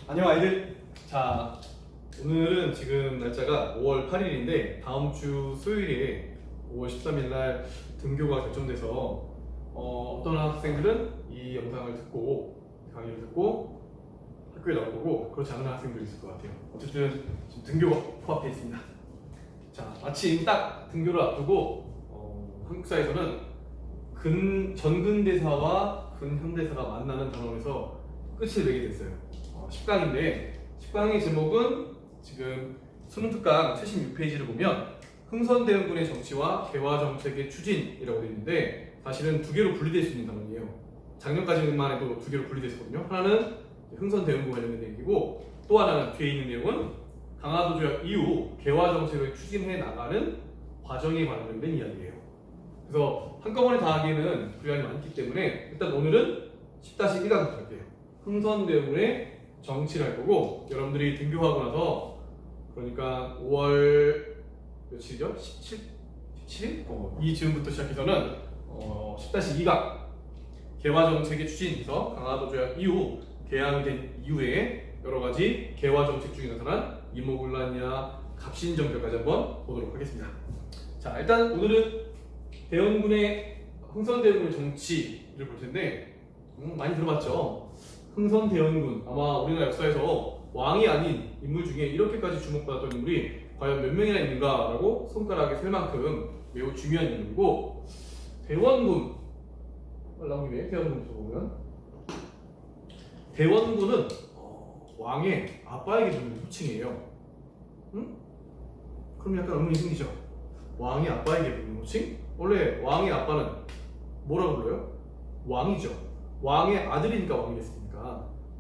안녕 아이들. 자, 오늘은 지금 날짜가 5월 8일인데 다음 주 수요일에 5월 13일 날 등교가 결정돼서 어떤 학생들은 이 영상을 듣고 강의를 듣고 학교에 나올 거고 그렇지 않은 학생들이 있을 것 같아요. 어쨌든 지금 등교가 코앞에 있습니다. 자, 마침 딱 등교를 앞두고 한국사에서는 전근대사와 근현대사가 만나는 단원에서 끝을 내게 됐어요. 10강인데 10강의 제목은 지금 수능 특강 76페이지를 보면 흥선대원군의 정치와 개화정책의 추진이라고 되어 있는데 사실은 두 개로 분리될 수 있는 단원이에요. 작년까지만 해도 두 개로 분리됐었거든요. 하나는 흥선대원군 관련된 내용이고 또 하나는 뒤에 있는 내용은 강화도 조약 이후 개화정책을 추진해 나가는 과정에 관련된 이야기예요. 그래서 한꺼번에 다 하기에는 분량이 많기 때문에 일단 오늘은 10-1강부터 할게요. 흥선대원군의 정치를 할 거고 여러분들이 등교하고 나서 그러니까 5월 며칠이죠? 17일? 이 즈음부터 시작해서는 10-2강 개화정책의 추진에서 강화도 조약 이후 개항된 이후에 여러가지 개화정책 중에 나타난 이모군란이나 갑신정변까지 한번 보도록 하겠습니다. 자, 일단 오늘은 흥선대원군의 정치를 볼 텐데 많이 들어봤죠? 흥선대원군, 아마 우리나라 역사에서 왕이 아닌 인물 중에 이렇게까지 주목받았던 인물이 과연 몇 명이나 있는가라고 손가락에 셀 만큼 매우 중요한 인물이고, 대원군 나온 김에 대원군부터 보면 대원군은 왕의 아빠에게 주는 호칭이에요. 응? 그럼 약간 의문이 생기죠. 왕이 아빠에게 부르는 호칭? 원래 왕의 아빠는 뭐라고 불러요? 왕이죠. 왕의 아들이니까 왕이 됐습니다.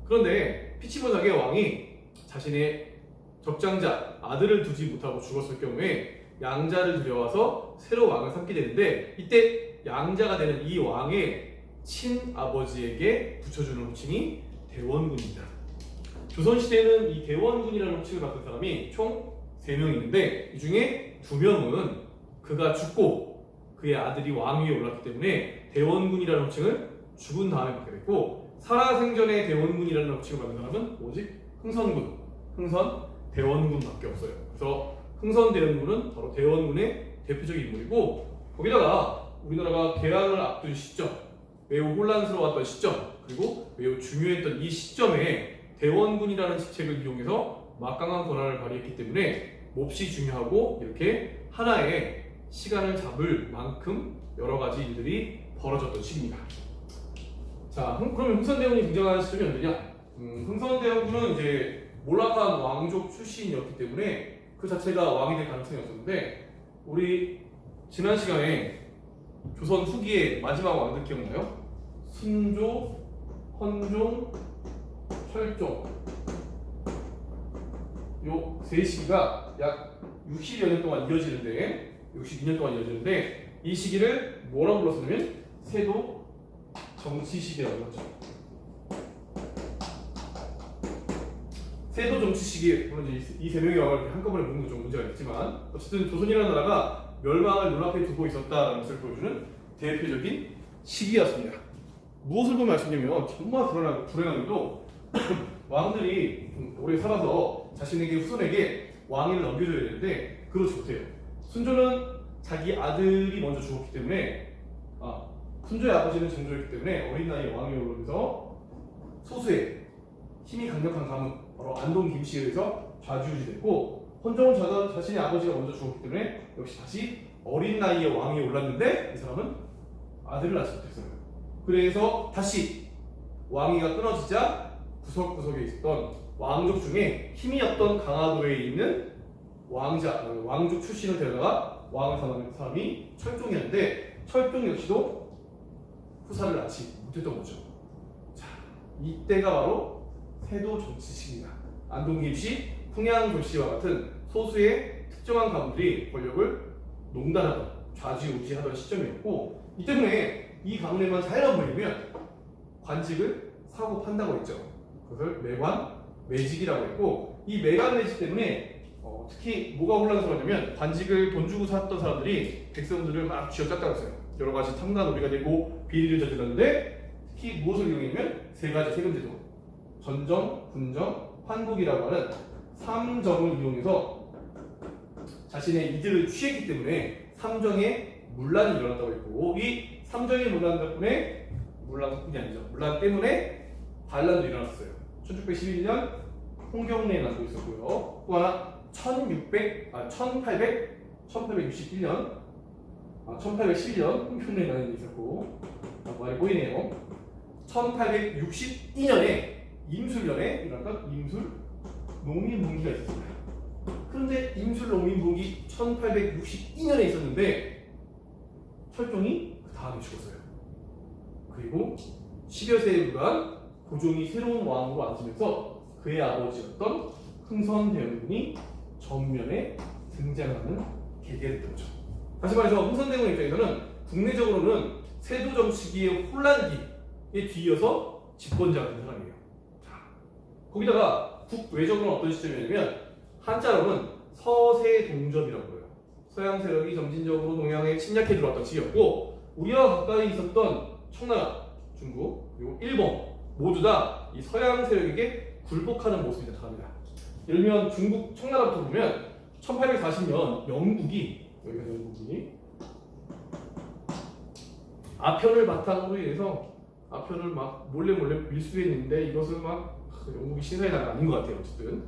그런데 피치모작의 왕이 자신의 적장자 아들을 두지 못하고 죽었을 경우에 양자를 들여와서 새로 왕을 삼게 되는데 이때 양자가 되는 이 왕의 친아버지에게 붙여주는 호칭이 대원군입니다. 조선시대에는 이 대원군이라는 호칭을 받은 사람이 총 3명 있는데 이 중에 2명은 그가 죽고 그의 아들이 왕 위에 올랐기 때문에 대원군이라는 호칭을 죽은 다음에 받게 됐고, 살아생전에 대원군이라는 호칭을 받는 사람은 오직 흥선 대원군밖에 없어요. 그래서 흥선대원군은 바로 대원군의 대표적인 인물이고, 거기다가 우리나라가 개항을 앞둔 시점, 매우 혼란스러웠던 시점, 그리고 매우 중요했던 이 시점에 대원군이라는 직책을 이용해서 막강한 권한을 발휘했기 때문에 몹시 중요하고 이렇게 하나의 시간을 잡을 만큼 여러 가지 일들이 벌어졌던 시기입니다. 자, 그러면 흥선대원군이 등장한 시점이 언제냐? 흥선대원군은 이제 몰락한 왕족 출신이었기 때문에 그 자체가 왕이 될 가능성이 없었는데, 우리 지난 시간에 조선 후기의 마지막 왕들 기억나요? 순조, 헌종, 철종, 요 세 시기가 약 60여 년 동안 이어지는데, 62년 동안 이어지는데 이 시기를 뭐라고 불렀냐면 세도 정치 시기라고 불렀죠. 세도 정치 시기, 물론 이 3명의 왕을 한꺼번에 보는 건 좀 문제가 있지만 어쨌든 조선이라는 나라가 멸망을 눈앞에 두고 있었다는 것을 보여주는 대표적인 시기였습니다. 무엇을 보면 알 수 있냐면 정말 불행하게도 왕들이 오래 살아서 자신에게 후손에게 왕위를 넘겨줘야 되는데 그렇지 못해요. 순조는 자기 아들이 먼저 죽었기 때문에 순조의 아버지는 정조였기 때문에 어린 나이에 왕위에 오르면서 소수의 힘이 강력한 가문 바로 안동 김씨에 의해서 좌지우지됐고, 헌종은 자신의 아버지가 먼저 죽었기 때문에 역시 다시 어린 나이에 왕위에 올랐는데 이 사람은 아들을 낳지 못했어요. 그래서 다시 왕위가 끊어지자 구석구석에 있었던 왕족 중에 힘이 없던 강화도에 있는 왕족 출신을 데려다가 왕을 삼는 사람이 철종이었는데, 철종 역시도 후사를 낳지 못했던 거죠. 자, 이때가 바로 세도 정치 시기입니다. 안동 김씨, 풍양 조씨와 같은 소수의 특정한 가문들이 권력을 농단하던 좌지우지하던 시점이었고, 이 때문에 이 가문에만 자유가 보이면 관직을 사고 판다고 했죠. 그것을 매직이라고 했고, 이 매직 때문에 특히 뭐가 혼란스러웠냐면 관직을 돈 주고 샀던 사람들이 백성들을 막 쥐어짰다고 했어요. 여러 가지 탐나 놀이가 되고 비리를 저질렀는데 특히 무엇을 이용했냐면 3가지 세금제도, 전정, 분정, 한국이라고 하는 3정을 이용해서 자신의 이득을 취했기 때문에 3정의 문란이 일어났다고 했고, 이 3정의 문란 덕분에 문란 때문에 반란도 일어났어요. 1611년 홍경래에 나고 있었고요. 또 하나 1861년 홍경래에 나는 게 있었고, 말이 보이네요. 1862년에 임술년에 일어났던 임술 농민분기가 있었습니다. 그런데 임술 농민분기 1862년에 있었는데 철종이 그 다음에 죽었어요. 그리고 10여 세에 불과한 고종이 새로운 왕으로 앉으면서 그의 아버지였던 흥선대원군이 전면에 등장하는 계기가 됐던 거죠. 다시 말해서 흥선대원 입장에서는 국내적으로는 세도 정치기의 혼란기에 뒤이어서 집권자가 된 사람이에요. 자, 거기다가 국외적으로는 어떤 시점이냐면 한자로는 서세동접이라고 해요. 서양 세력이 점진적으로 동양에 침략해 들어왔던 시기였고, 우리와 가까이 있었던 청나라, 중국, 그리고 일본 모두 다 이 서양 세력에게 굴복하는 모습이 나타납니다. 예를 들면 중국 청나라부터 보면 1840년 영국이 아편을 바탕으로 해서 아편을 막 몰래 밀수했는데 이것은 막 영국이 신사의 나라가 아닌 것 같아요. 어쨌든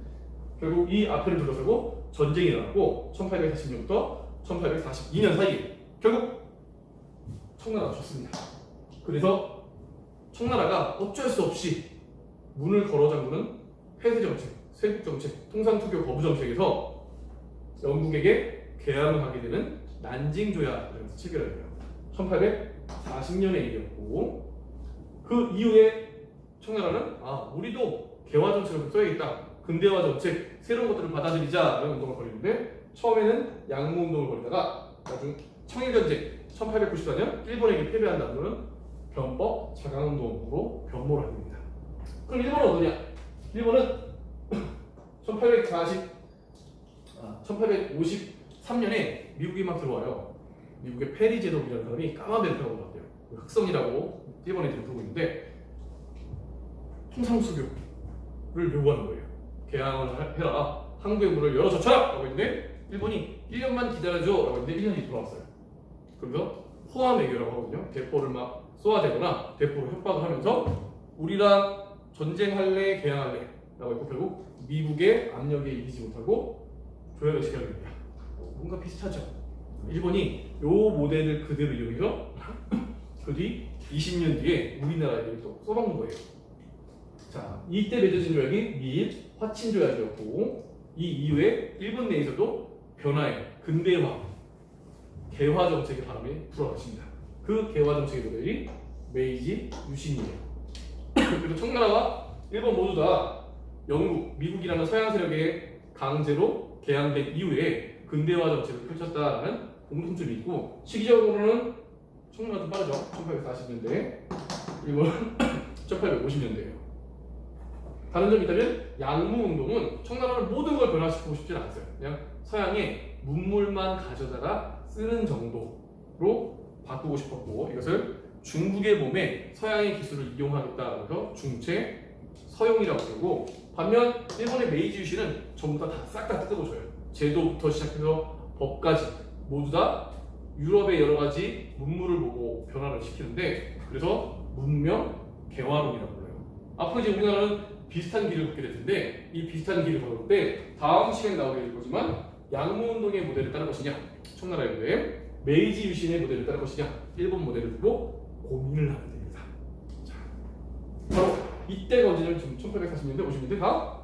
결국 이 아편을 둘러싸고 전쟁이 일어났고 1840년부터 1842년 사이에 결국 청나라가 졌습니다. 그래서 청나라가 어쩔 수 없이 문을 걸어 잠그는 폐쇄정책, 쇄국정책, 통상투교 거부정책에서 영국에게 개항을 하게 되는 난징조약을 체결해요. 1840년의 일이었고, 그 이후에 청나라는 우리도 개화정책을 써야겠다, 근대화 정책, 새로운 것들을 받아들이자라는 운동을 벌이는데, 처음에는 양무운동을 벌이다가 나중 청일전쟁 1894년 일본에게 패배한 다음에는 변법 자강운동으로 변모를 하게 됩니다. 그럼 일본은 어떠냐? 일본은 1853년에 미국이 막 들어와요. 미국의 페리 제독이라는 사람이 까마벨트라고 나왔대요. 흑성이라고 일본에 들어오고 있는데 통상수교를 요구하는 거예요. 개항을 해라. 한국의 문을 열어젖혀라! 라고 했는데 일본이 1년만 기다려줘! 라고 했는데 1년이 돌아왔어요. 그래서 포함 외교라고 하거든요. 대포를 막 쏘아대거나 대포로 협박을 하면서 우리랑 전쟁할래, 개항할래 라고 했고, 결국 미국의 압력에 이기지 못하고 조약을 체결하게 됩니다. 뭔가 비슷하죠. 일본이 요 모델을 그대로 이용해서 그 뒤 20년 뒤에 우리나라에 또 써먹는 거예요. 자, 이때 맺어진 조약이 미일 화친 조약이었고, 이 이후에 일본 내에서도 변화의 근대화, 개화 정책의 바람이 불어왔습니다. 그 개화 정책의 모델이 메이지 유신이에요. 그래서 청나라와 일본 모두 다 영국, 미국이라는 서양 세력의 강제로 개항된 이후에 근대화 정책을 펼쳤다는 공통점이 있고, 시기적으로는 청나라가 좀 빠르죠. 1840년대, 일본은 1850년대예요. 다른 점이 있다면 양무운동은 청나라는 모든 걸 변화시키고 싶지 않았어요. 그냥 서양의 문물만 가져다가 쓰는 정도로 바꾸고 싶었고, 이것을 중국의 몸에 서양의 기술을 이용하겠다고 해서 중체, 서용이라고 부르고, 반면 일본의 메이지 유신은 전부 다 싹 다 뜯어줘요. 제도부터 시작해서 법까지 모두 다 유럽의 여러 가지 문물을 보고 변화를 시키는데, 그래서 문명 개화론이라고 불러요. 앞으로 이제 우리나라는 비슷한 길을 걷게 될 텐데, 이 비슷한 길을 걸을 때 다음 시간에 나오게 될 거지만 양무운동의 모델을 따를 것이냐, 청나라의 모델, 메이지 유신의 모델을 따를 것이냐, 일본 모델을 두고 고민을 하게 됩니다. 자, 바로 이때가 언제냐면 지금 1840년대, 50년대 다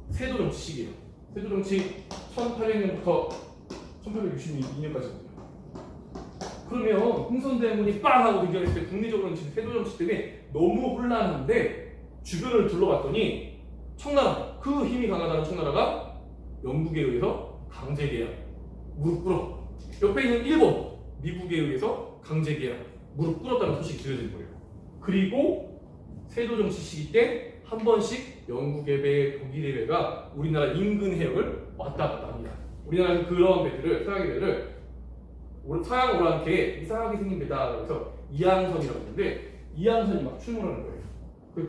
세도 정치 시기예요. 세도 정치 1800년부터 1862년까지거든요. 그러면 흥선대원군이 빵 하고 등장했을 때 국내적으로는 지금 세도 정치 때문에 너무 혼란한데, 주변을 둘러봤더니 청나라, 그 힘이 강하다는 청나라가 영국에 의해서 강제 개항, 무릎 꿇어. 옆에 있는 일본, 미국에 의해서 강제 개항, 무릎 꿇었다는 소식이 들려진 거예요. 그리고 세도 정치 시기 때 한 번씩 영국의 배, 독일의 배가 우리나라 인근 해역을 왔다 갔다 합니다. 우리나라는 그런 배들을, 서양의 배들을 서양 오랑캐에 이상하게 생긴 배다 그래서 이항선이라고 하는데, 이항선이 막 출몰하는 거예요.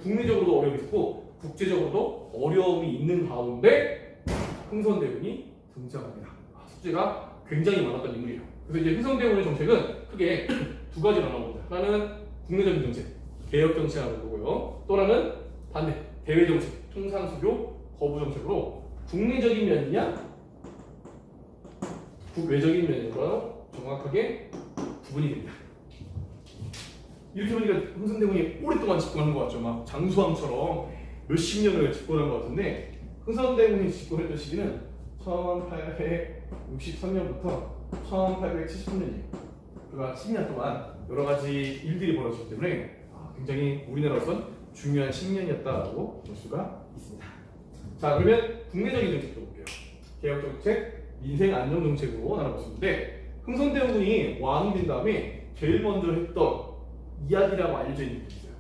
국내적으로도 어려움이 있었고 국제적으로도 어려움이 있는 가운데 흥선대원이 등장합니다. 숙제가 굉장히 많았던 인물이에요. 그래서 이제 흥선대원의 정책은 크게 두 가지로 나옵니다. 하나는 국내적인 정책, 개혁 정책이라는 거고요. 또 하나는 반대, 대외 정책, 통상수교 거부 정책으로 국내적인 면이냐, 국외적인 면으로 정확하게 구분이 됩니다. 이렇게 보니까 흥선대원이 오랫동안 집권하는 것 같죠. 막 장수왕처럼 몇십 년을 집권한 것 같은데 흥선대원이 집권했던 시기는 1863년부터 1873년이에요. 그러니까 10년 동안 여러 가지 일들이 벌어졌기 때문에 굉장히 우리나라로선 중요한 10년이었다고 볼 수가 있습니다. 자, 그러면 국내적인 정책도 볼게요. 개혁정책, 민생안정정책으로 나눠봤었는데 흥선대원군이 왕이 된 다음에 제일 먼저 했던 이야기라고 알려져 있는 게 있어요.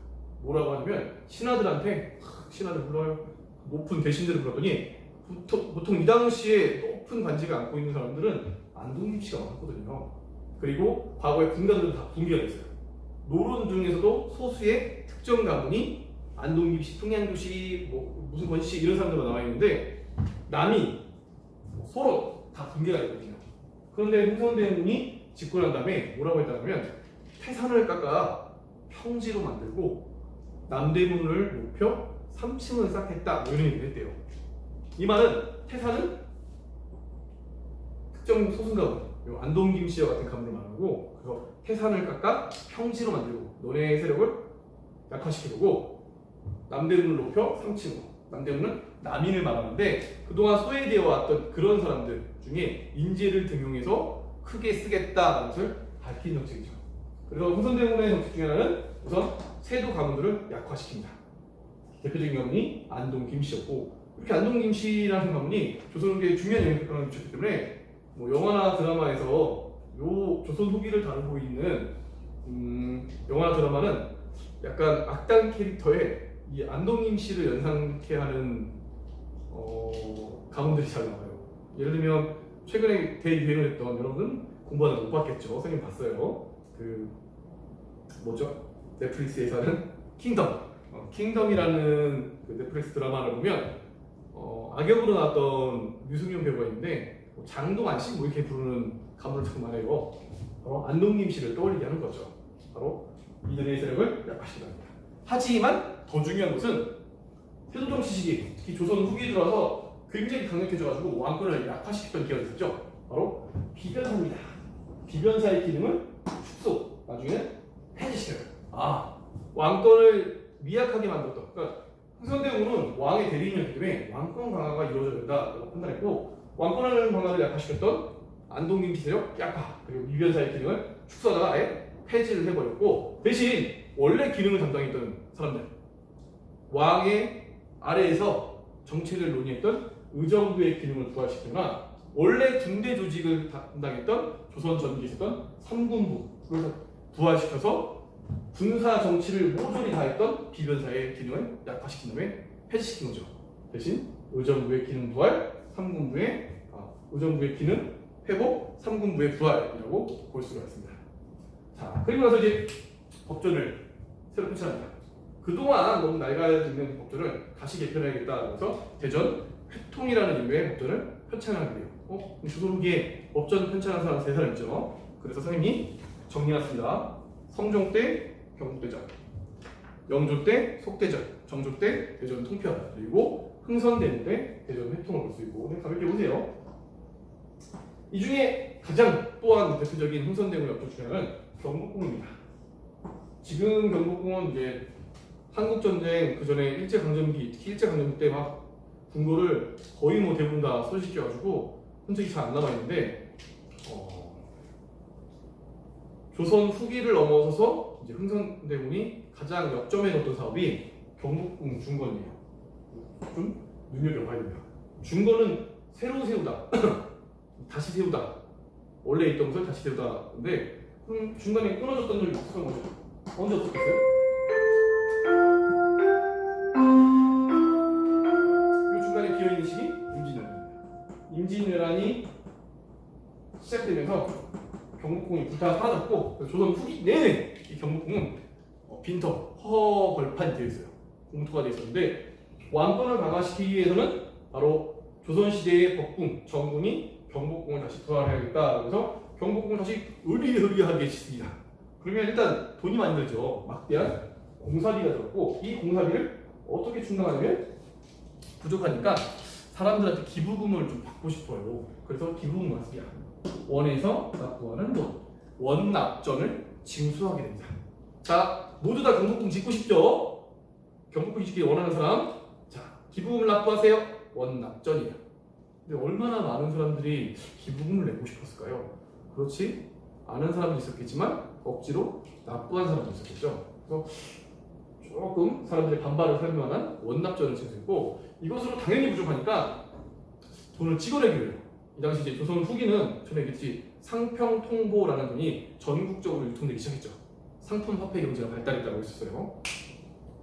뭐라고 하냐면 신하들한테 신하들 불러요. 높은 대신들을 불렀더니 보통 이 당시에 높은 관직을 안고 있는 사람들은 안동김씨가 많았거든요. 그리고 과거에 군단들은 다 분개가 됐어요. 노론 중에서도 소수의 특정 가문이 안동김씨, 평양교씨, 무슨 권씨 이런 사람들로 나와 있는데 남이 서로 다 분개가 됐거든요. 그런데 흥선대원군이 집권한 다음에 뭐라고 했다면 태산을 깎아 평지로 만들고 남대문을 높여 3층을 쌓겠다 이런 얘기를 했대요. 이 말은 태산은 특정 소수가문, 안동김씨와 같은 가문을 말하고 그래서 태산을 깎아 평지로 만들고 너네 세력을 약화시키고 남대문을 높여 3층으로 남대문은 남인을 말하는데 그동안 소외되어 왔던 그런 사람들 중에 인재를 등용해서 크게 쓰겠다는 것을 밝힌 정책이죠. 그래서 흥선대원의 정책 중에 하나는 우선 세도 가문들을 약화시킵니다. 대표적인 가문이 안동 김씨였고 이렇게 안동 김씨라는 가문이 조선후기에 중요한 영향력을 미쳤기 때문에 영화나 드라마에서 요 조선 후기를 다루고 있는 영화나 드라마는 약간 악당 캐릭터에 이 안동 김씨를 연상케 하는 가문들이 잘 나와요. 예를 들면 최근에 대유행을 했던 여러분은 공부하다 못 봤겠죠. 선생님 봤어요. 그 뭐죠? 넷플릭스에서 하는 킹덤. 킹덤이라는 그 넷플릭스 드라마를 보면 악역으로 나왔던 유승용 배우가 있는데 장동안 씨 뭐 이렇게 부르는 가문을 자꾸 말해요. 안동김 씨를 떠올리게 하는 거죠. 바로 이들의 세력을 약화시키다 합니다. 하지만 더 중요한 것은 세조정치 시기, 특히 조선 후기에 들어와서 굉장히 강력해져가지고 왕권을 약화시켰던 기억이 있었죠. 바로 비변사입니다. 비변사의 기능을 축소, 나중에는 폐지시켜요. 왕권을 미약하게 만들었던. 그러니까 흥선대원은 왕의 대리인이었기 때문에 왕권 강화가 이루어져야 된다고 판단했고 왕권을 강화를 약화시켰던 안동김 세력 약화 그리고 비변사의 기능을 축소하다가 아예 폐지를 해버렸고 대신 원래 기능을 담당했던 사람들 왕의 아래에서 정책을 논의했던 의정부의 기능을 부활시키거나 원래 군대 조직을 담당했던 조선 전기에 있었던 삼군부를 부활시켜서 군사 정치를 모조리 다 했던 비변사의 기능을 약화시킨 다음에 폐지시킨 거죠. 대신 의정부의 기능 부활, 의정부의 기능 회복, 삼군부의 부활이라고 볼 수가 있습니다. 자, 그리고 나서 이제 법전을 새로 편찬합니다. 그동안 너무 낡아져 있는 법전을 다시 개편해야겠다 해서 대전 회통이라는 이름의 법전을 편찬하게 돼요. 조선 후기에 법전 편찬한 사람 3사람 있죠. 그래서 선생님이 정리해놨습니다. 성종 때 경북대전, 영조 때 속대전, 정조 때 대전 통편, 그리고 흥선대원 때 대전 회통을 볼 수 있고 가볍게 보세요. 이 중에 가장 또한 대표적인 흥선대원의 업적 중에 하나는 경복궁입니다. 지금 경복궁은 이제 한국전쟁 그 전에 일제강점기, 특히 일제강점기 때 막 궁궐을 거의 대부분 다 소집시켜가지고 흔적이 잘 안 남아있는데 조선 후기를 넘어서서 이제 흥선대원이 가장 역점에 넣었던 사업이 경복궁 중건이에요. 좀 눈여겨봐야 됩니다. 중건은 새로 세우다, 다시 세우다, 원래 있던 것을 다시 세우다인데 중간에 끊어졌던 적이 있었던 거죠. 언제 없었겠어요? 이 중간에 비어있는 시기 임진왜란입니다. 임진왜란이 시작되면서 경복궁이 불타가 사라졌고 조선 후기 내내 이 경복궁은 빈터, 허벌판이 되어 있어요. 공토가 되어 있었는데 왕권을 강화시키기 위해서는 바로 조선시대의 법궁, 정궁이 경복궁을 다시 부활해야겠다. 그래서 경복궁을 다시 으리으리하게 짓습니다. 그러면 일단 돈이 많이 들죠. 막대한 공사비가 들었고, 이 공사비를 어떻게 충당하냐면 부족하니까 사람들한테 기부금을 좀 받고 싶어요. 그래서 기부금을 받습니다. 원에서 납부하는 돈, 원납전을 징수하게 됩니다. 자, 모두 다 경복궁 짓고 싶죠? 경복궁 짓기 원하는 사람, 자, 기부금을 납부하세요. 원납전이에요. 근데 얼마나 많은 사람들이 기부금을 내고 싶었을까요? 그렇지, 아는 사람도 있었겠지만 억지로 납부한 사람도 있었겠죠. 그래서 조금 사람들의 반발을 살 만한 원납전을 징수했고, 이것으로 당연히 부족하니까 돈을 찍어내기로 해요. 이 당시 이제 조선 후기는 전에 얘기했듯이 상평통보라는 돈이 전국적으로 유통되기 시작했죠. 상품 화폐 경제가 발달했다고 했었어요.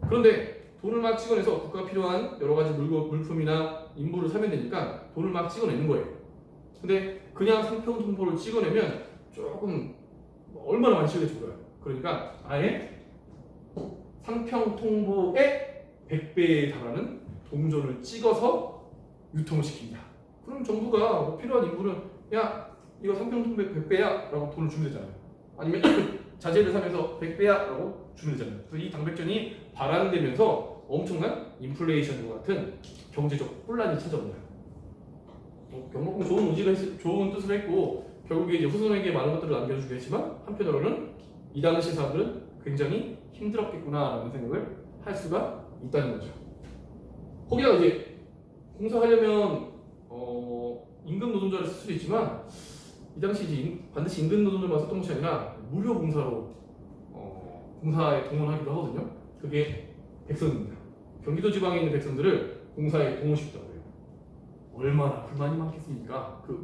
그런데 돈을 막 찍어내서 국가가 필요한 여러 가지 물품이나 인부를 사면 되니까 돈을 막 찍어내는 거예요. 근데 그냥 상평통보를 찍어내면 조금 얼마나 많이 찍어낼지 몰라요. 그러니까 아예 상평통보의 100배에 달하는 동전을 찍어서 유통을 시킵니다. 그럼 정부가 뭐 필요한 인부는 야, 이거 상평통보 100배야 라고 돈을 주면 되잖아요. 아니면 자재를 사면서 100배야 라고 주면 되잖아요. 그래서 이 당백전이 발안되면서 엄청난 인플레이션과 같은 경제적 혼란이 찾아옵니다. 경복궁 좋은 뜻을 했고 결국에 이제 후손에게 많은 것들을 남겨주기도 했지만 한편으로는 이 당시 사람들은 굉장히 힘들었겠구나라는 생각을 할 수가 있다는 거죠. 거기다가 이제 공사하려면 임금 노동자를 쓸 수도 있지만 이 당시 이제 반드시 임금 노동자만 썼던 것이 아니라 무료 공사로 공사에 동원하기도 하거든요. 그게 백성입니다. 경기도 지방에 있는 백성들을 공사에 동원시켰다고 해요. 얼마나 불만이 많겠습니까? 그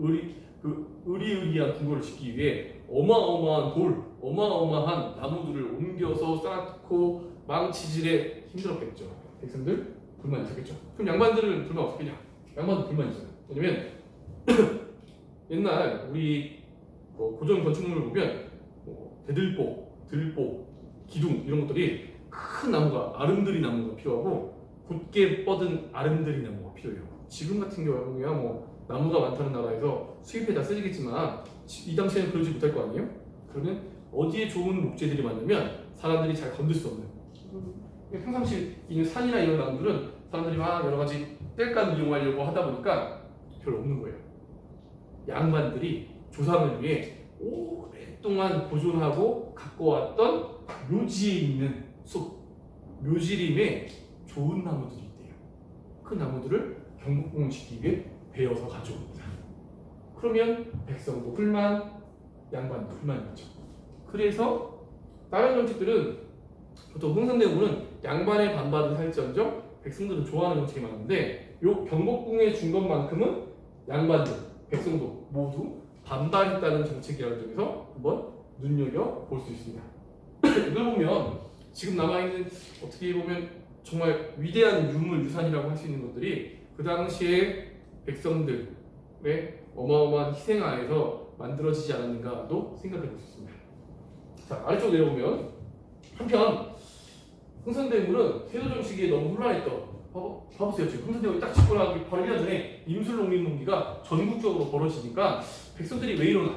의리의리한 궁궐을 짓기 위해 어마어마한 돌, 어마어마한 나무들을 옮겨서 쌓고 망치질에 힘들었겠죠. 백성들 불만이 있었겠죠. 그럼 양반들은 불만 없었겠냐? 양반도 불만이 있어요. 왜냐면 옛날 우리 고전 건축물을 보면 대들보, 들보, 기둥 이런 것들이 큰 나무가 아름드리 나무가 필요하고 곧게 뻗은 아름드리 나무가 필요해요. 지금 같은 경우야 뭐 나무가 많다는 나라에서 수입해다 쓰겠지만 이 당시에는 그러지 못할 거 아니에요? 그러면 어디에 좋은 목재들이 많냐면 사람들이 잘 건들 수 없는 평상시 있는 산이나 이런 나무들은 사람들이 막 여러 가지 땔감을 이용하려고 하다 보니까 별로 없는 거예요. 양반들이 조상을 위해 오랫동안 보존하고 갖고 왔던 묘지에 있는 숲, 묘지림에 좋은 나무들이 있대요. 그 나무들을 경복궁을 짓기 위해 베어서 가져옵니다. 그러면 백성도 불만, 양반도 불만이죠. 그래서 다른 정책들은 보통 흥선대원군은 양반의 반발을 살지언정 백성들은 좋아하는 정책이 많은데 요 경복궁에 준 것만큼은 양반들, 백성도 모두 반발했다는 정책이라는 점에서 한번 눈여겨볼 수 있습니다. 이걸 보면 지금 남아있는 어떻게 보면 정말 위대한 유물유산이라고 할 수 있는 것들이 그 당시에 백성들의 어마어마한 희생하에서 만들어지지 않았는가도 생각해 볼 수 있습니다. 자, 아래쪽 내려오면 한편 흥선대원군은 세도 정치기에 너무 혼란했던 봐보세요. 지금 흥선대원이 딱 집권 하기 바로 1년 전에 임술농민농기가 전국적으로 벌어지니까 백성들이 왜 이러나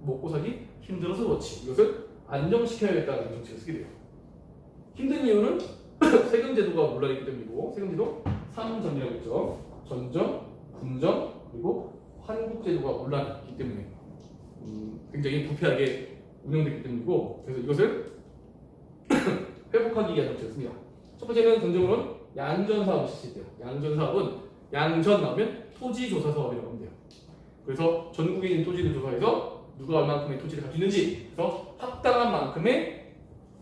먹고 살기 힘들어서 그렇지 이것을 안정시켜야겠다는 정책을 쓰게 돼요. 힘든 이유는 세금제도가 논란이 있기 때문이고 세금제도 3점이라고 했죠. 전점, 분점, 그리고 환국제도가 논란이 있기 때문에 굉장히 부패하게 운영됐기 때문이고 그래서 이것을 회복하기 위한 정책을 씁니다. 첫 번째는 전적으로는 양전사업을 실시해요. 양전사업은 양전 나오면 토지조사 사업이라고 하면 돼요. 그래서 전국에 있는 토지를 조사해서 누가 얼만큼의 토지를 가지고 있는지 그래서 합당한 만큼의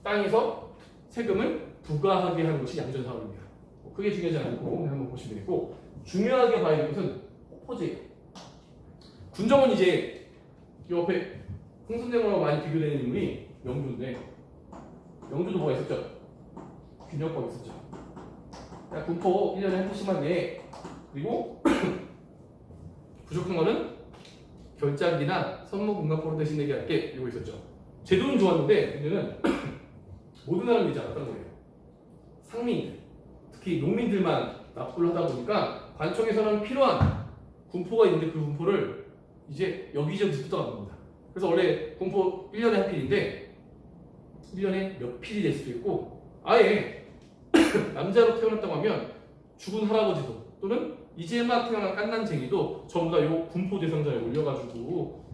땅에서 세금을 부과하게 하는 것이 양전사업입니다. 크게 중요하지 않고 한번 보시면 되겠고 중요하게 봐야 될 것은 호포제예요. 군정은 이제 이 옆에 흥선대원하고 많이 비교되는 인물이 명주인데 명주도 뭐가 있었죠? 균형법 있었죠. 군포 1년에 한 표씩만 내. 그리고 부족한 거는 결작이나 선무공각포로 대신 내게 할게. 이거 있었죠. 제도는 좋았는데 문제는 모든 사람이 되지 않았던 거예요. 상민들, 특히 농민들만 납부를 하다 보니까 관청에서는 필요한 군포가 있는데 그 군포를 이제 여기저기서 뜯어간 겁니다. 그래서 원래 군포 1년에 한 필인데 1년에 몇 필이 될 수도 있고 아예 남자로 태어났다고 하면 죽은 할아버지도 또는 이제 막 태어난 깐난쟁이도 전부 다 요 군포 대상자에 올려가지고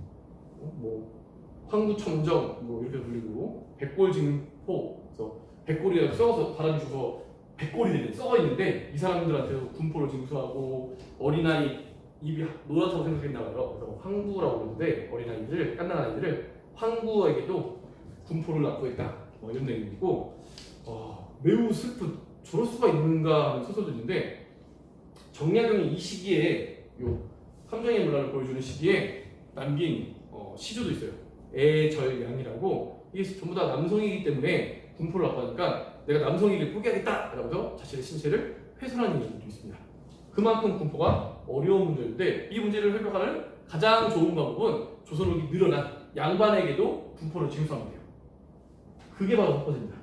뭐 황구청정 뭐 이렇게 불리고 백골징포 그래서 백골이라고 써서 바람이 죽어 백골이 썩어 있는데 이 사람들한테도 군포를 징수하고 어린아이 입이 노랗다고 생각했나 봐요. 그래서 황구라고 부르는데 어린아이들 깐난아이들을 황구에게도 군포를 납부했다 뭐 이런 내용이고 매우 슬픈 저럴 수가 있는가 하는 소설도 있는데 정약용이 이 시기에 요 삼정의 문화를 보여주는 시기에 남긴 시조도 있어요. 애절양이라고 이게 전부 다 남성이기 때문에 군포를 납부하니까 내가 남성이길 포기하겠다 라고 해서 자신의 신체를 훼손하는 얘기도 있습니다. 그만큼 군포가 어려운 문제인데 이 문제를 해결하는 가장 좋은 방법은 조선록이 늘어난 양반에게도 군포를 징수하면 돼요. 그게 바로 호포제입니다.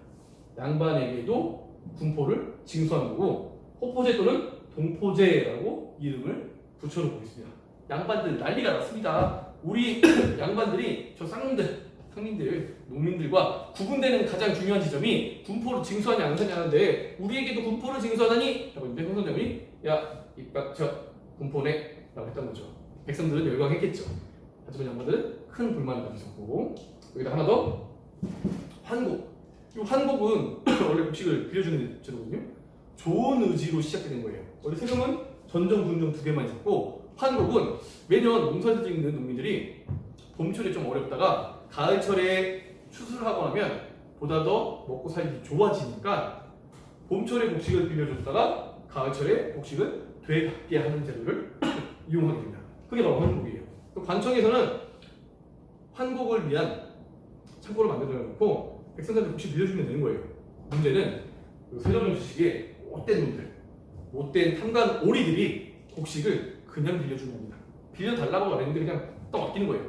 양반에게도 군포를 징수하는 거고 호포제 또는 동포제라고 이름을 붙여놓고 있습니다. 양반들 난리가 났습니다. 우리 양반들이 저 상민들, 농민들과 구분되는 가장 중요한 지점이 군포를 징수하니 안 하냐는데 우리에게도 군포를 징수하다니 라고 했는데 홍선대원이 야 입 닥쳐 군포네 라고 했던 거죠. 백성들은 열광했겠죠. 하지만 양반들은 큰 불만을 가지고 있었고 여기다 하나 더 환곡. 이 환곡은 원래 곡식을 빌려주는 제도거든요. 좋은 의지로 시작된 거예요. 원래 세금은 전정, 군정 두 개만 있었고 환곡은 매년 농사를 짓는 농민들이 봄철에 좀 어렵다가 가을철에 추수를 하고 나면 보다 더 먹고 살기 좋아지니까 봄철에 곡식을 빌려줬다가 가을철에 곡식을 되갚게 하는 제도를 이용하게 됩니다. 그게 바로 환곡이에요. 관청에서는 환곡을 위한 창고를 만들어 놓고 백성들한테 곡식 빌려주면 되는 거예요. 문제는 그 세조정 시기에 못된 놈들, 못된 탐관 오리들이 곡식을 그냥 빌려주는 겁니다. 빌려달라고 말했는데 그냥 딱 맡기는 거예요.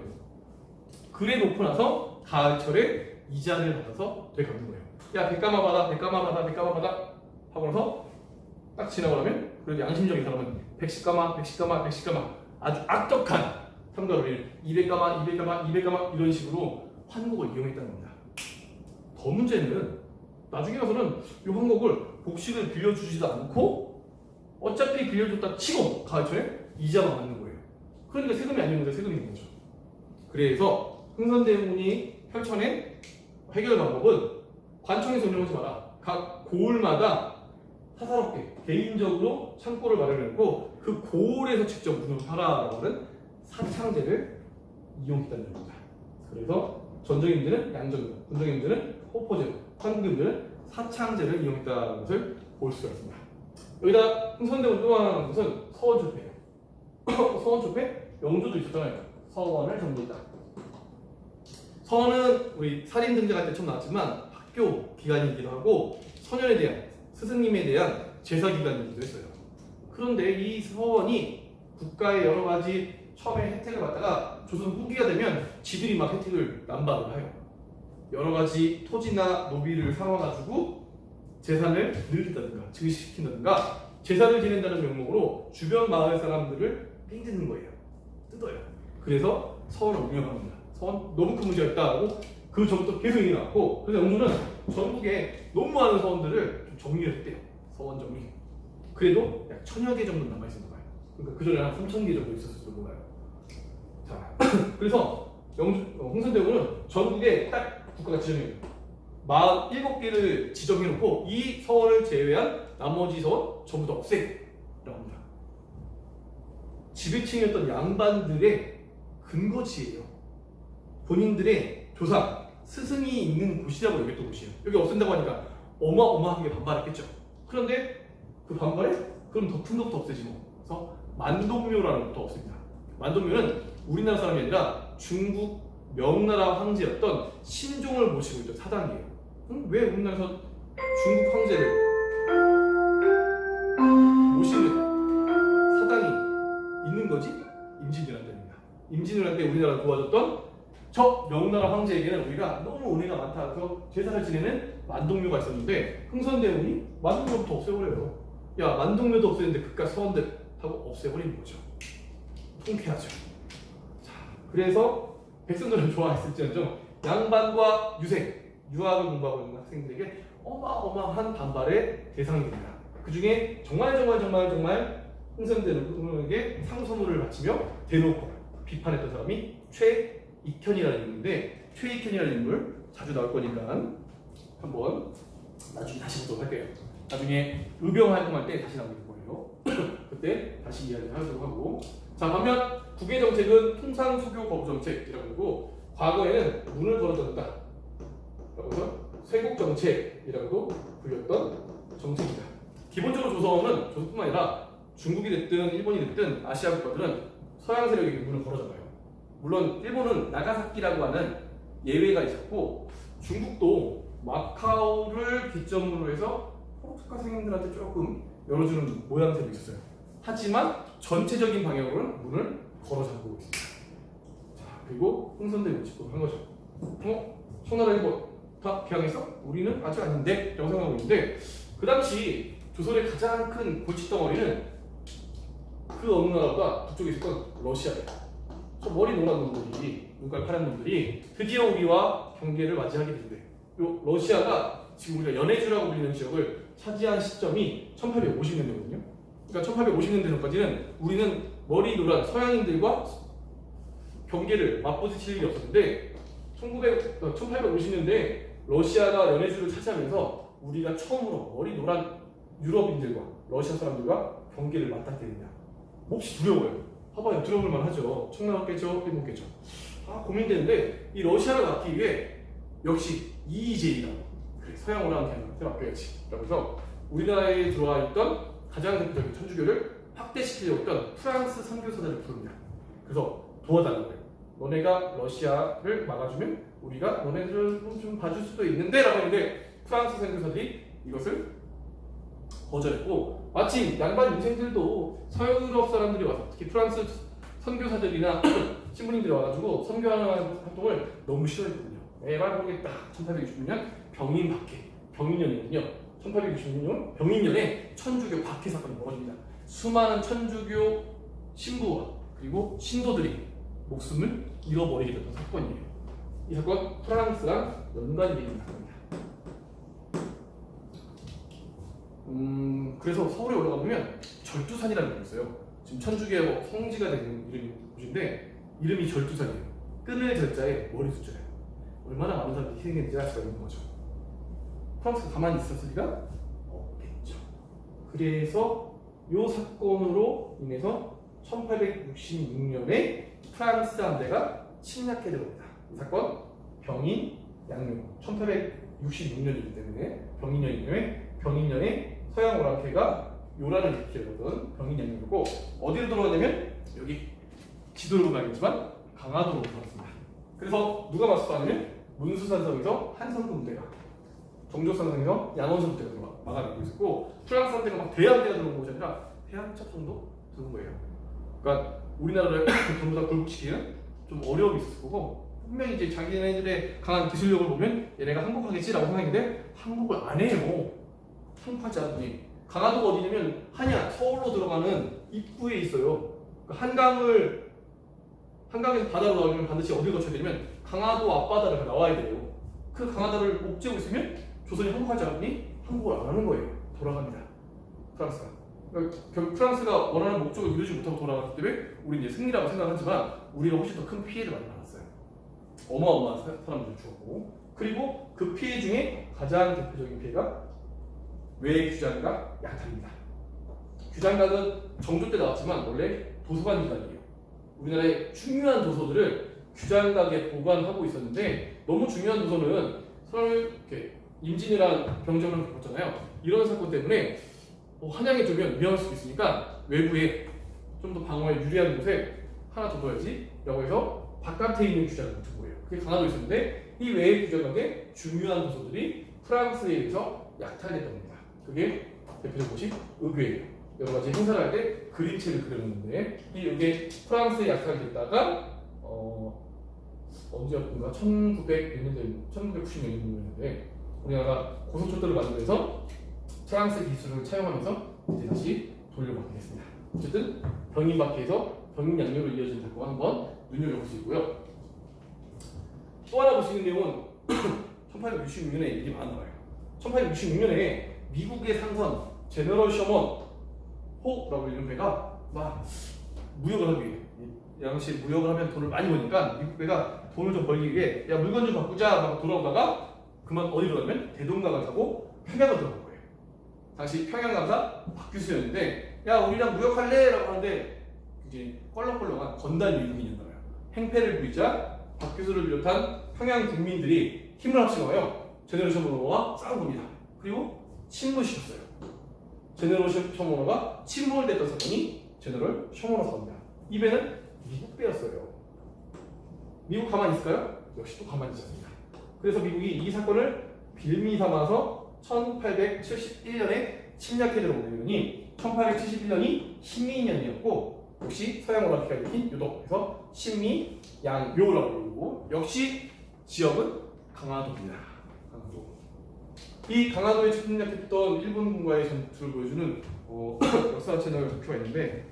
그래 놓고 나서 가을철에 이자를 받아서 되갚는 거예요. 야 백가마 받아, 백가마 받아, 백가마 받아 하고 나서 딱 지나고 나면 그래도 양심적인 사람은 110가마, 110가마, 110가마 아주 악덕한 탐관 오리를 200가마, 200가마, 200가마 이런 식으로 환곡을 이용했다는 겁니다. 더 문제는 나중에 가서는 이 환곡을 곡식을 빌려주지도 않고 어차피 빌려줬다 치고 가을철에 이자만 받는 거예요. 그러니까 세금이 아니었는데 세금이 된 거죠. 그래서 흥선대원이 펼쳐낸 해결 방법은 관청에서 운영하지 마라. 각 고을마다 사사롭게 개인적으로 창고를 마련했고 그 고을에서 직접 운영하라라고 하는 사창제를 이용했다는 겁니다. 그래서 전정임들은 양정임, 군정임들은 호포제, 한국임들은 사창제를 이용했다는 것을 볼 수가 있습니다. 여기다 흥선대원 또 하는 것은 서원초패예요. 서원초패 영조도 있었잖아요. 서원을 정리했다. 서원은 우리 살인 등장할 때 처음 나왔지만 학교 기간이기도 하고 선현에 대한 스승님에 대한 제사 기간이기도 했어요. 그런데 이 서원이 국가의 여러 가지 처음에 혜택을 받다가 조선 후기가 되면 지들이 막 혜택을 남발을 해요. 여러 가지 토지나 노비를 삼아가지고 재산을 늘린다든가 증식시킨다든가 제사를 지낸다는 명목으로 주변 마을 사람들을 삥뜯는 거예요. 뜯어요. 그래서 서원을 운영합니다. 서원 너무 큰 문제였다 하고 그 전부터 계속 일이 나왔고 그래서 영조는 전국에 너무 많은 서원들을 좀 정리를 했대요. 서원 정리. 그래도 약 1000여 개 정도 남아있었나 봐요. 그러니까 그전에 한 3000개 정도 있었을 정도 봐요. 자, 그래서 흥선대원은 전국에 딱 국가가 지정해요. 47개를 지정해놓고 이 서원을 제외한 나머지 서원 전부 다 없애라고 합니다. 지배층이었던 양반들의 근거지예요. 본인들의 조상, 스승이 있는 곳이라고 여겼던 곳이에요. 여기 없앤다고 하니까 어마어마하게 반발했겠죠. 그런데 그 반발에 그럼 더 큰 것부터 없애지 뭐. 그래서 만동묘라는 것도 없습니다. 만동묘는 우리나라 사람이 아니라 중국 명나라 황제였던 신종을 모시고 있던 사당이에요. 왜 우리나라에서 중국 황제를 모시는 사당이 있는 거지? 임진왜란 때입니다. 임진왜란 때 우리나라를 도와줬던 저 명나라 황제에게는 우리가 너무 은혜가 많다 해서 제사를 지내는 만동묘가 있었는데 흥선대원이 만동묘부터 없애버려요. 야 만동료도 없애는데 그깟 서원들 하고 없애버리는 거죠. 통쾌하죠. 자, 그래서 백성들은 좋아했을지언정 양반과 유학을 공부하고 있는 학생들에게 어마어마한 반발의 대상이 됩니다. 그 중에 정말 흥선대에게 상소문을 바치며 대놓고 비판했던 사람이 최익현이라는 인물인데, 최익현이라는 인물 자주 나올 거니까 한번 나중에 다시 보도록 할게요. 나중에 의병 활동할 때 다시 나오게 될 거예요. 그때 다시 이야기를 하도록 하고, 자 반면 국외 정책은 통상 수교 거부 정책이라고 하고, 과거에는 문을 걸어둔다 라고 해서 쇄국 정책이라고도 불렸던 정책이다. 기본적으로 조선뿐만 아니라 중국이 됐든 일본이 됐든 아시아 국가들은 서양 세력에게 문을 걸어잖아요. 물론 일본은 나가사키라고 하는 예외가 있었고, 중국도 마카오를 기점으로 해서 포르투갈 생인들한테 조금 열어주는 모양새도 있었어요. 하지만 전체적인 방향으로는 문을 걸어 잠그고 있습니다. 자, 그리고 흥선대를 집도를 한 거죠. 청나라 일본 다 개항했어? 우리는 아직 아닌데? 라고 생각하고 있는데, 그 당시 조선의 가장 큰 골칫덩어리는 그 어느 나라보다 북쪽에 있었던 러시아예요. 저 머리 노란 놈들이, 눈깔 파란 놈들이 드디어 우리와 경계를 맞이하게 되는데, 요 러시아가 지금 우리가 연해주라고 불리는 지역을 차지한 시점이 1850년대거든요. 그러니까 1850년대 전까지는 우리는 머리 노란 서양인들과 경계를 맞부딪힐 일이 없었는데, 1850년대에 러시아가 연해주를 차지하면서 우리가 처음으로 머리 노란 유럽인들과 러시아 사람들과 경계를 맞닿게 됩니다. 몹시 두려워요. 봐봐요, 두려울만 하죠. 청나라겠죠, 일본겠죠. 고민되는데 이 러시아를 막기 위해 역시 이의제이라고, 그래 서양어로 하는 걔한테 맡겨야지 라고 해서 우리나라에 들어와 있던 가장 대표적인 천주교를 확대시키려고 했던 프랑스 선교사들을 부릅니다. 그래서 도와달라고 해요. 너네가 러시아를 막아주면 우리가 너네들을 좀 봐줄 수도 있는데 라고 했는데, 프랑스 선교사들이 이것을 거절했고, 마침 양반 인생들도 서유럽 사람들이 와서, 특히 프랑스 선교사들이나 신부님들이 와가지고 선교하는 활동을 너무 싫어했거든요. 에발 모르겠다. 1866년 병인년이거든요. 1866년 병인년에 천주교 박해 사건이 벌어집니다. 수많은 천주교 신부와 그리고 신도들이 목숨을 잃어버리게 됐던 사건이에요. 이 사건 프랑스랑 연관이 되어 있는 사건입니다. 그래서 서울에 올라가 보면 절두산이라는 게 있어요. 지금 천주교의 성지가 되는 곳인데 이름이 절두산이에요. 끈을 절자에 머리 숫자예요. 얼마나 많은 사람들이 희생했는지 알 수가 있는 거죠. 프랑스가 가만히 있었을 리가 없겠죠. 그래서 이 사건으로 인해서 1866년에 프랑스 함대가 침략해 들어옵니다. 이 사건 병인 양용 1866년이기 때문에 병인년에 서양 오랑캐가 요란을 일으키려던 병인 양용이고, 어디로 들어왔냐면 여기 지도를 보면 알겠지만 강화도로 들어왔습니다. 그래서 누가 맞섰다면 문수산성에서 한성군대가, 정조산성에서 양원성 부대가 막아내고 있었고, 프랑스 함대가 막 대함대가 들어온 것이 아니라 해안첩 정도 들어온 거예요. 그러니까 우리나라를 전부 다 굴복시키는 좀 어려움이 있었을 거고, 분명히 이제 자기네들의 강한 기술력을 보면 얘네가 항복하겠지라고 생각했는데 항복을 안 해요. 항복하지 않더니, 강화도가 어디냐면 한양, 서울로 들어가는 입구에 있어요. 그러니까 한강에서 바다로 나오면 반드시 어디를 거쳐야 되냐면 강화도 앞바다를 나와야 돼요. 그 강화도를 목재고 있으면 조선이 항복하지 않으니 항복을 안 하는 거예요. 돌아갑니다. 프랑스가. 그러니까 결국 프랑스가 원하는 목적을 이루지 못하고 돌아갔기 때문에 우리 이제 승리라고 생각하지만 우리가 훨씬 더 큰 피해를 많이 받았어요. 어마어마한 사람들이 죽었고, 그리고 그 피해 중에 가장 대표적인 피해가 외규장각 약탈입니다. 규장각은 정조 때 나왔지만 원래 도서관 기관이에요. 우리나라의 중요한 도서들을 규장각에 보관하고 있었는데, 너무 중요한 도서는 서울 이렇게 임진왜란 병정을 겪었잖아요. 이런 사건 때문에 한양에 두면 위험할 수도 있으니까 외부에 좀 더 방어에 유리한 곳에 하나 더 둬야지 라고 해서 바깥에 있는 규장각을 둔 거예요. 그게 강화도에 있었는데, 이 외의 규장각에 중요한 도서들이 프랑스에 의해서 약탈됐던 겁니다. 그게 대표적인 곳이 의궤예요. 여러 가지 행사를 할 때 그림체를 그려놓는데, 이 의궤 프랑스에 약탈됐다가 언제였던가 1990년도였는데 우리나라가 고속철도를 만들면서 프랑스 기술을 차용하면서 이제 다시 돌려보겠습니다. 어쨌든 병인박해에서 병인양요로 이어진 사건 한번 눈여겨볼 수 있고요. 또 하나 볼 수 있는 내용은 1866년에 일이 많아 나와요. 1866년에 미국의 상선 제너럴 셔먼 호라고 이런 배가 막 무역을 하기 위해, 당시 무역을 하면 돈을 많이 버니까 미국 배가 돈을 좀 벌기 위해 야 물건 좀 바꾸자 하고 돌아오다가 그만 어디로 가면 대동강을 타고 평양을 들어간 거예요. 당시 평양감사 박규수였는데 야 우리랑 무역할래? 라고 하는데 이제 껄렁껄렁한 건달 미국인이었나 봐요. 행패를 부리자 박규수를 비롯한 평양 국민들이 힘을 합치고요 제네럴 셔먼호와 싸운 겁니다. 그리고 침몰시켰어요. 제네럴 셔먼호가 침몰됐던 사건이 제네럴 셔먼호 사건입니다. 이 배는 미국 배였어요. 미국 가만히 있을까요? 역시 또 가만히 있지 않습니다. 그래서 미국이 이 사건을 빌미 삼아서 1871년에 침략해 들어오더니 1871년이 신미년이었고 역시 서양 오라피가 일으킨 유독, 그래서 신미양요라고 부르고 역시 지역은 강화도입니다. 강화도. 이 강화도에 침략했던 일본군과의 전투를 보여주는 역사 채널 다큐가 있는데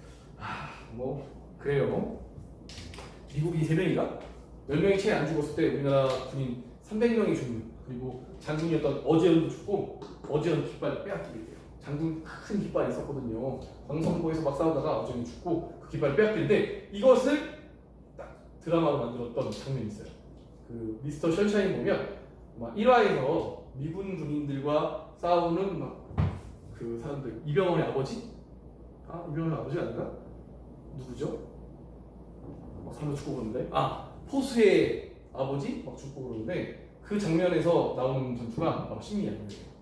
뭐 그래요. 미국이 3명인가? 10명이 채 안 죽었을 때 우리나라 군인 300명이 죽는, 그리고 장군이었던 어제현도 죽고 어제현 깃발 빼앗기게 돼요. 장군 큰 깃발이 있었거든요. 광성보에서 막 싸우다가 어제현이 죽고 그 깃발을 빼앗기는데 이것을 딱 드라마로 만들었던 장면이 있어요. 그 미스터 션샤인 보면 막 1화에서 미군 군인들과 싸우는 막 그 사람들, 이병헌의 아버지? 이병헌의 아버지 아닌가? 누구죠? 사람 죽고 그러는데 포수의 아버지 막 죽고 그러는데 그 장면에서 나오는 전투가 바로 신미양요예요.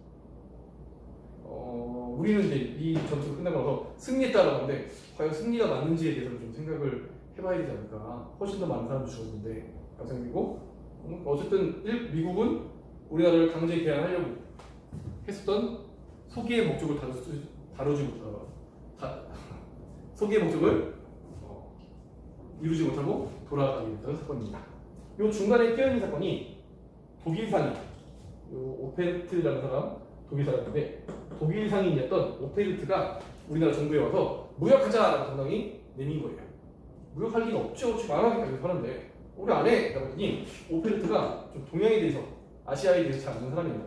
우리는 이제 이 전투가 끝나고 나서 승리했다라고 하는데 과연 승리가 맞는지에 대해서 좀 생각을 해봐야 되지 않을까. 훨씬 더 많은 사람들이 죽었는데 생각이고 어쨌든 미국은 우리나라를 강제 개항하려고 했었던 소기의 목적을 다루지 못하고 소기의 목적을 이루지 못하고 돌아가게 됐던 사건입니다. 이 중간에 끼어있는 사건이 독일상인 오페르트라는 사람, 독일 사람인데 독일 상인이었던 오페르트가 우리나라 정부에 와서 무역하자라고 당당히 내민 거예요. 무역할 리가 없죠. 망하겠다 그 사람인데 우리 안 해. 라고 했더니 오페르트가 좀 동양에 대해서, 아시아에 대해서 잘 아는 사람입니다.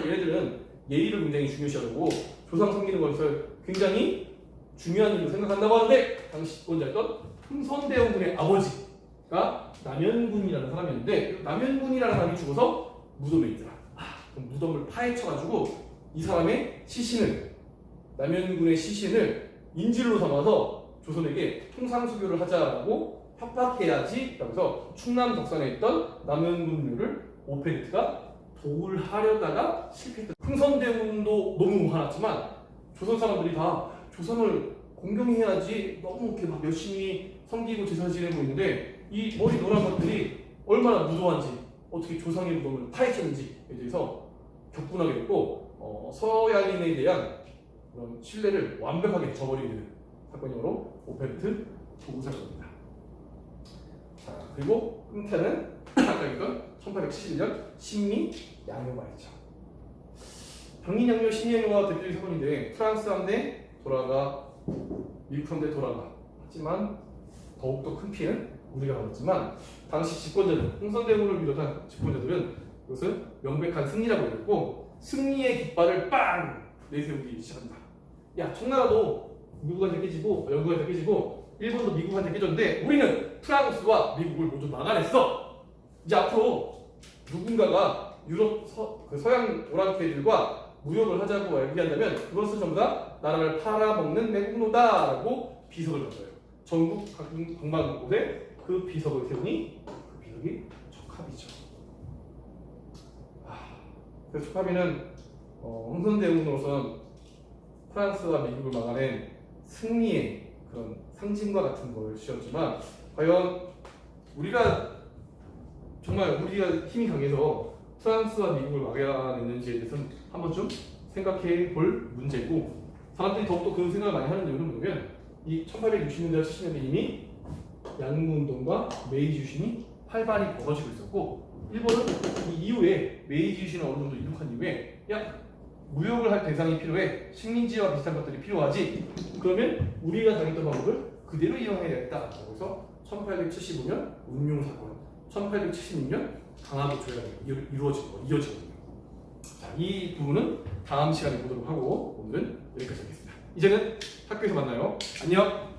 얘네들은 예의를 굉장히 중요시하고 조상 섬기는 것을 굉장히 중요한 일로 생각한다고 하는데 당시 집권자였던 흥선대원군의 아버지가 남현군이라는 사람이었는데 남현군이라는 사람이 죽어서 무덤에 있더라. 그럼 무덤을 파헤쳐가지고 이 사람의 시신을, 남현군의 시신을 인질로 삼아서 조선에게 통상수교를 하자라고 협박해야지 라고 해서 충남 덕산에 있던 남현군묘를 오페르트가 도울하려다가 실패했다. 흥선대원도 너무 화났지만 조선 사람들이 다 조선을 공경해야지 너무 이렇게 막 열심히 섬기고 제사 지내고 있는데 이 머리 노란 것들이 얼마나 무도한지, 어떻게 조상의 무덤을 파헤쳤는지에 대해서 격분하게 됐고 서양인에 대한 그런 신뢰를 완벽하게 저버리게 되는 사건이므로 오페르트 도구 사건입니다. 자, 그리고 끝에는 아까 얘기했던 1871년 신미양요 말이죠. 병인양요, 신미양요가 대표적인 사건인데 프랑스 함대 돌아가, 미국 함대 돌아가. 하지만 더욱더 큰 피해는 우리가 받았지만 당시 집권자들, 흥선대원을 비롯한 집권자들은 이것을 명백한 승리라고 했고 승리의 깃발을 빵 내세우기 시작합니다. 야, 청나라도 미국한테 깨지고 영국한테 깨지고 일본도 미국한테 깨졌는데 우리는 프랑스와 미국을 모두 막아냈어. 이제 앞으로 누군가가 유럽 서양 오랑캐들과 무역을 하자고 얘기한다면 그것은 전부 다 나라를 팔아먹는 매국노다라고 비석을 줬어요. 전국 방방곳에 그 비석을 세우니 그 비석이 척하비죠. 그 척하비는 흥선대원으로서는 프랑스와 미국을 막아낸 승리의 그런 상징과 같은 걸 씌웠지만 과연 우리가 힘이 강해서 프랑스와 미국을 막아냈는지에 대해서는 한 번쯤 생각해 볼 문제고, 사람들이 더욱더 그런 생각을 많이 하는 이유는 뭐냐면 이 1860년대와 70년대 이미 양국운동과 메이지 유신이 활발히 벌어지고 있었고 일본은 이 이후에 메이지 유신을 어느 정도 이룩한 이후에 야 무역을 할 대상이 필요해. 식민지와 비슷한 것들이 필요하지. 그러면 우리가 당했던 방법을 그대로 이용해야 되겠다. 그래서 1875년 운용사건, 1876년 강화도 조약이 이어지거든요. 자, 이 부분은 다음 시간에 보도록 하고 오늘은 여기까지 하겠습니다. 이제는 학교에서 만나요. 안녕.